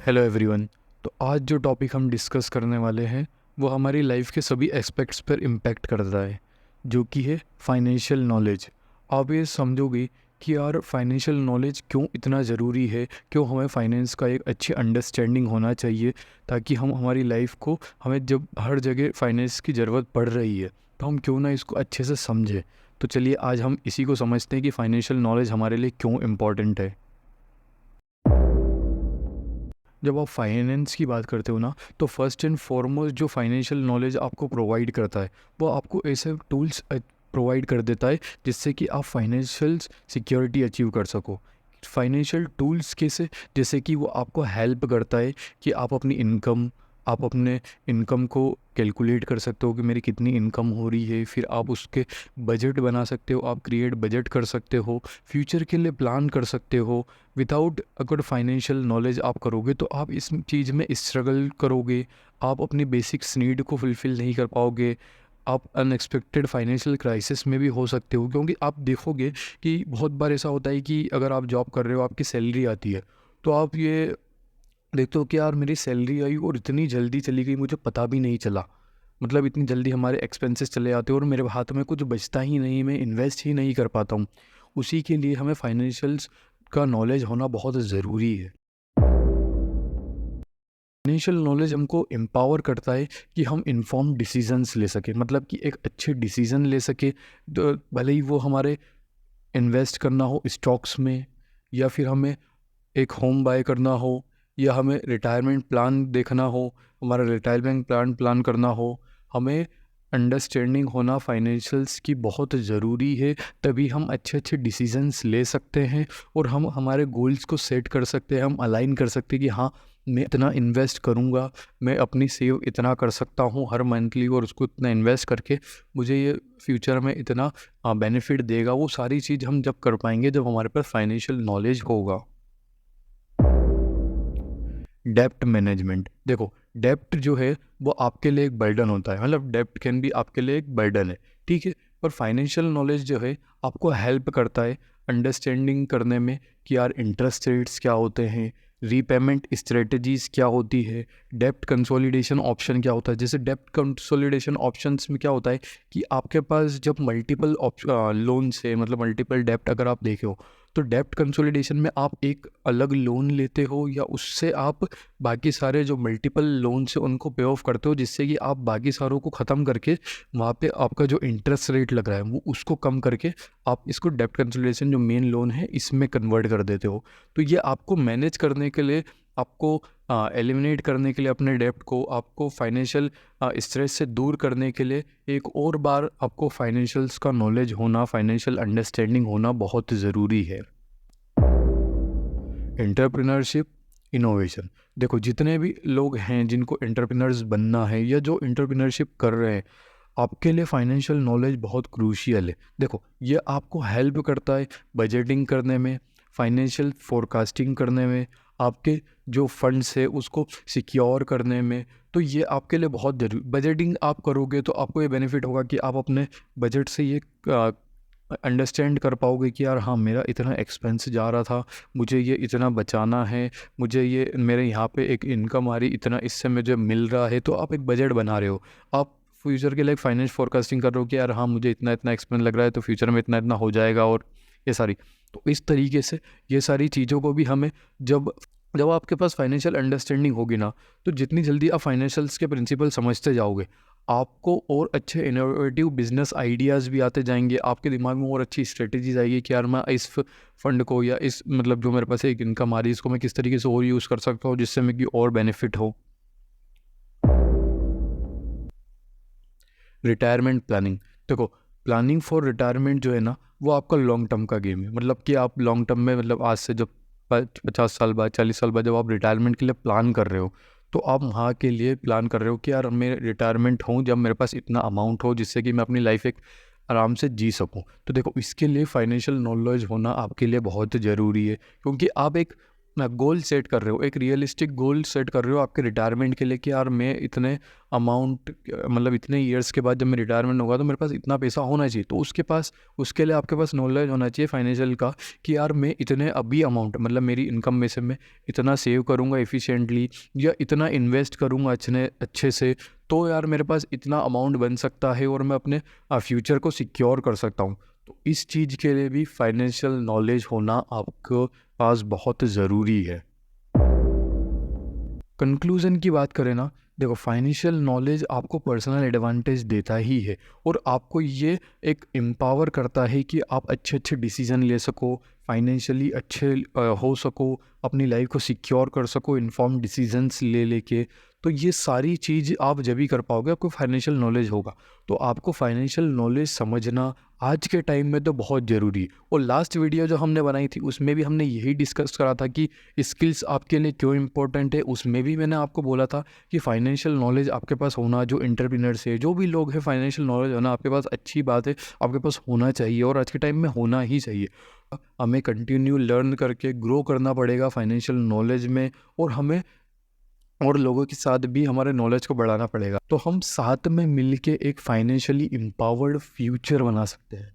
Hello everyone. तो आज जो टॉपिक हम डिस्कस करने वाले हैं वो हमारी लाइफ के सभी एस्पेक्ट्स पर इम्पैक्ट करता है, जो कि है फाइनेंशियल नॉलेज। आप ये समझोगे कि यार फाइनेंशियल नॉलेज क्यों इतना ज़रूरी है, क्यों हमें फाइनेंस का एक अच्छी अंडरस्टैंडिंग होना चाहिए, ताकि हम हमारी लाइफ को, हमें जब हर जगह फाइनेंस की ज़रूरत पड़ रही है तो हम क्यों ना इसको अच्छे से समझें। तो चलिए आज हम इसी को समझते हैं कि फ़ाइनेंशियल नॉलेज हमारे लिए क्यों इम्पॉर्टेंट है। जब आप फाइनेंस की बात करते हो ना, तो फर्स्ट एंड फॉरमोस्ट जो फाइनेंशियल नॉलेज आपको प्रोवाइड करता है वो आपको ऐसे टूल्स प्रोवाइड कर देता है जिससे कि आप फाइनेंशियल सिक्योरिटी अचीव कर सको। फाइनेंशियल टूल्स कैसे, जैसे कि वो आपको हेल्प करता है कि आप अपने इनकम को कैलकुलेट कर सकते हो कि मेरी कितनी इनकम हो रही है, फिर आप उसके बजट बना सकते हो, आप क्रिएट बजट कर सकते हो, फ्यूचर के लिए प्लान कर सकते हो। विदाउट अगर फाइनेंशियल नॉलेज आप करोगे तो आप इस चीज़ में स्ट्रगल करोगे, आप अपनी बेसिक्स नीड को फुलफ़िल नहीं कर पाओगे, आप अनएक्सपेक्टेड फाइनेंशियल क्राइसिस में भी हो सकते हो। क्योंकि आप देखोगे कि बहुत बार ऐसा होता है कि अगर आप जॉब कर रहे हो, आपकी सैलरी आती है, तो आप ये देखते हो कि यार मेरी सैलरी आई और इतनी जल्दी चली गई, मुझे पता भी नहीं चला। मतलब इतनी जल्दी हमारे एक्सपेंसेस चले जाते हैं और मेरे हाथ में कुछ बचता ही नहीं, मैं इन्वेस्ट ही नहीं कर पाता हूँ। उसी के लिए हमें फाइनेंशियल्स का नॉलेज होना बहुत ज़रूरी है। फाइनेंशियल नॉलेज हमको एम्पावर करता है कि हम इन्फॉर्म डिसीजंस ले सकें, मतलब कि एक अच्छे डिसीजन ले सके। तो भले ही वो हमारे इन्वेस्ट करना हो स्टॉक्स में, या फिर हमें एक होम बाय करना हो, या हमें रिटायरमेंट प्लान देखना हो, हमारा रिटायरमेंट प्लान करना हो, हमें अंडरस्टैंडिंग होना फाइनेंशियल्स की बहुत ज़रूरी है। तभी हम अच्छे अच्छे डिसीजंस ले सकते हैं और हम हमारे गोल्स को सेट कर सकते हैं, हम अलाइन कर सकते हैं कि हाँ, मैं इतना इन्वेस्ट करूँगा, मैं अपनी सेव इतना कर सकता हूँ हर मंथली, और उसको इतना इन्वेस्ट करके मुझे ये फ्यूचर में इतना बेनिफिट देगा। वो सारी चीज़ हम जब कर पाएंगे जब हमारे पास फाइनेंशियल नॉलेज होगा। डेप्ट मैनेजमेंट, देखो, डेप्ट जो है वो आपके लिए एक बर्डन होता है, मतलब डेप्ट कैन भी आपके लिए एक बर्डन है, ठीक है। पर फाइनेंशियल नॉलेज जो है आपको हेल्प करता है अंडरस्टैंडिंग करने में कि यार इंटरेस्ट रेट्स क्या होते हैं, रीपेमेंट स्ट्रेटजीज क्या होती है, डेप्ट कंसोलिडेशन ऑप्शन क्या होता है। जैसे डेप्ट कंसोलिडेशन ऑप्शंस में क्या होता है कि आपके पास जब मल्टीपल लोन से, मतलब मल्टीपल डेप्ट अगर आप देखे हो, तो डेप्ट कंसोलिडेशन में आप एक अलग लोन लेते हो या उससे आप बाकी सारे जो मल्टीपल लोन्स हैं उनको पे ऑफ करते हो, जिससे कि आप बाकी सारों को ख़त्म करके वहाँ पे आपका जो इंटरेस्ट रेट लग रहा है वो उसको कम करके आप इसको डेप्ट कंसोलिडेशन जो मेन लोन है इसमें कन्वर्ट कर देते हो। तो ये आपको मैनेज करने के लिए, आपको एलिमिनेट करने के लिए अपने डेप्ट को, आपको फाइनेंशियल स्ट्रेस से दूर करने के लिए एक और बार आपको फाइनेंशियल्स का नॉलेज होना, फाइनेंशियल अंडरस्टैंडिंग होना बहुत ज़रूरी है। एंटरप्रेन्योरशिप, इनोवेशन, देखो जितने भी लोग हैं जिनको एंटरप्रेन्योर्स बनना है या जो एंटरप्रेन्योरशिप कर रहे हैं, आपके लिए फाइनेंशियल नॉलेज बहुत क्रूशियल है। देखो ये आपको हेल्प करता है बजटिंग करने में, फाइनेंशियल फोरकास्टिंग करने में, आपके जो फंड्स है उसको सिक्योर करने में। तो ये आपके लिए बहुत जरूरी, बजटिंग आप करोगे तो आपको ये बेनिफिट होगा कि आप अपने बजट से ये अंडरस्टैंड कर पाओगे कि यार हाँ, मेरा इतना एक्सपेंस जा रहा था, मुझे ये इतना बचाना है, मुझे ये मेरे यहाँ पे एक इनकम आ रही इतना, इससे मुझे मिल रहा है। तो आप एक बजट बना रहे हो, आप फ्यूचर के लिए एक फाइनेंस फोरकास्टिंग कर रहे हो कि यार हाँ, मुझे इतना इतना एक्सपेंस लग रहा है तो फ्यूचर में इतना इतना हो जाएगा, और ये सारी, तो इस तरीके से ये सारी चीज़ों को भी हमें, जब जब आपके पास फाइनेंशियल अंडरस्टैंडिंग होगी ना, तो जितनी जल्दी आप फाइनेंशियल्स के प्रिंसिपल समझते जाओगे, आपको और अच्छे इनोवेटिव बिजनेस आइडियाज़ भी आते जाएंगे, आपके दिमाग में और अच्छी स्ट्रेटजीज आएगी कि यार मैं इस फंड को, या इस, मतलब जो मेरे पास एक इनकम आ रही है, इसको मैं किस तरीके से और यूज़ कर सकता हूँ जिससे मेरी और बेनिफिट हो। रिटायरमेंट प्लानिंग, देखो, प्लानिंग फॉर रिटायरमेंट जो है ना वो आपका लॉन्ग टर्म का गेम है। मतलब कि आप लॉन्ग टर्म में, मतलब आज से जब 50 साल बाद, 40 साल बाद जब आप रिटायरमेंट के लिए प्लान कर रहे हो, तो आप वहाँ के लिए प्लान कर रहे हो कि यार मैं रिटायरमेंट हूँ जब मेरे पास इतना अमाउंट हो जिससे कि मैं अपनी लाइफ एक आराम से जी सकूँ। तो देखो इसके लिए फाइनेंशियल नॉलेज होना आपके लिए बहुत ज़रूरी है, क्योंकि आप एक गोल सेट कर रहे हो, एक रियलिस्टिक गोल सेट कर रहे हो आपके रिटायरमेंट के लिए कि यार मैं इतने अमाउंट, मतलब इतने ईयर्स के बाद जब मैं रिटायरमेंट होगा तो मेरे पास इतना पैसा होना चाहिए। तो उसके लिए आपके पास नॉलेज होना चाहिए फाइनेंशियल का कि यार मैं इतने अभी अमाउंट, मतलब मेरी इनकम में से मैं इतना सेव करूँगा एफिशिएंटली या इतना इन्वेस्ट करूँगा अच्छे से, तो यार मेरे पास इतना अमाउंट बन सकता है और मैं अपने फ्यूचर को सिक्योर कर सकता हूँ। तो इस चीज़ के लिए भी फाइनेंशियल नॉलेज होना आपको पास बहुत ज़रूरी है। कंक्लूज़न की बात करें ना, देखो फाइनेंशियल नॉलेज आपको पर्सनल एडवांटेज देता ही है और आपको ये एक एम्पावर करता है कि आप अच्छे अच्छे डिसीजन ले सको, फाइनेंशियली अच्छे हो सको, अपनी लाइफ को सिक्योर कर सको इन्फॉर्म डिसीजंस ले लेके। तो ये सारी चीज़ आप जब ही कर पाओगे आपको फाइनेंशियल नॉलेज होगा। तो आपको फाइनेंशियल नॉलेज समझना आज के टाइम में तो बहुत ज़रूरी है। और लास्ट वीडियो जो हमने बनाई थी उसमें भी हमने यही डिस्कस करा था कि स्किल्स आपके लिए क्यों इंपॉर्टेंट है। उसमें भी मैंने आपको बोला था कि फाइनेंशियल नॉलेज आपके पास होना, जो एंटरप्रेन्योर्स है, जो भी लोग हैं, फाइनेंशियल नॉलेज होना आपके पास अच्छी बात है, आपके पास होना चाहिए और आज के टाइम में होना ही चाहिए। हमें कंटिन्यू लर्न करके ग्रो करना पड़ेगा फाइनेंशियल नॉलेज में, और हमें और लोगों के साथ भी हमारे नॉलेज को बढ़ाना पड़ेगा। तो हम साथ में मिलके एक फाइनेंशियली एम्पावर्ड फ्यूचर बना सकते हैं।